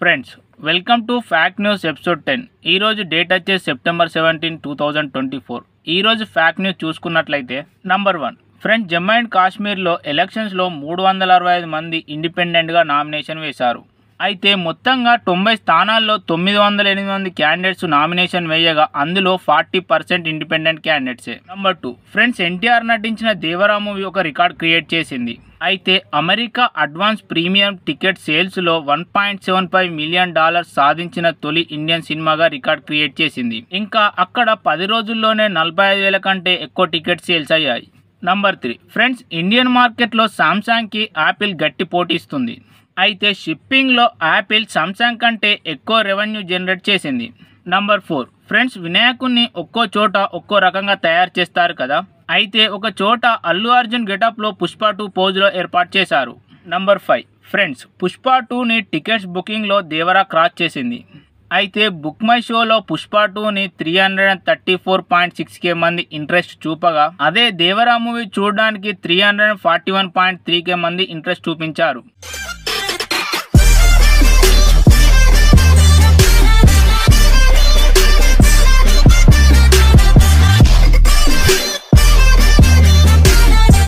Friends, welcome to fact news episode 10. ఈరోజు date వచ్చేసి September 17, 2024. ఈరోజు ఫ్యాక్ట్ న్యూస్ చూసుకున్నట్లయితే నంబర్ 1. ఫ్రెండ్స్, జమ్మూ అండ్ కాశ్మీర్లో ఎలక్షన్స్లో 365 మంది ఇండిపెండెంట్గా నామినేషన్ వేశారు. అయితే మొత్తంగా 90 స్థానాల్లో 908 మంది క్యాండిడేట్స్ నామినేషన్ వేయగా అందులో 40% ఇండిపెండెంట్ క్యాండిడేట్సే. నంబర్ 2. ఫ్రెండ్స్, ఎన్టీఆర్ నటించిన దేవరా మూవీ ఒక రికార్డ్ క్రియేట్ చేసింది. అయితే అమెరికా అడ్వాన్స్ ప్రీమియం టికెట్ సేల్స్లో $1.75 మిలియన్ సాధించిన తొలి ఇండియన్ సినిమాగా రికార్డ్ క్రియేట్ చేసింది. ఇంకా అక్కడ 10 రోజుల్లోనే 45,000 కంటే ఎక్కువ టికెట్ సేల్స్ అయ్యాయి. నంబర్ 3. ఫ్రెండ్స్, ఇండియన్ మార్కెట్లో సామ్సంగ్కి యాపిల్ గట్టి పోటీస్తుంది. అయితే షిప్పింగ్లో యాపిల్ సామ్సంగ్ కంటే ఎక్కువ రెవెన్యూ జనరేట్ చేసింది. నంబర్ 4. ఫ్రెండ్స్, వినాయకుడిని ఒక్కో చోట ఒక్కో రకంగా తయారు చేస్తారు కదా. అయితే ఒక చోట అల్లు అర్జున్ గెటప్లో పుష్ప 2 పోజ్లో ఏర్పాటు చేశారు. నంబర్ 5. ఫ్రెండ్స్, పుష్ప 2ని టికెట్స్ బుకింగ్లో దేవరా క్రాస్ చేసింది. అయితే బుక్ మై షోలో పుష్ప 2ని 334.6K మంది ఇంట్రెస్ట్ చూపగా అదే దేవరా మూవీ చూడడానికి 341.3K మంది ఇంట్రెస్ట్ చూపించారు.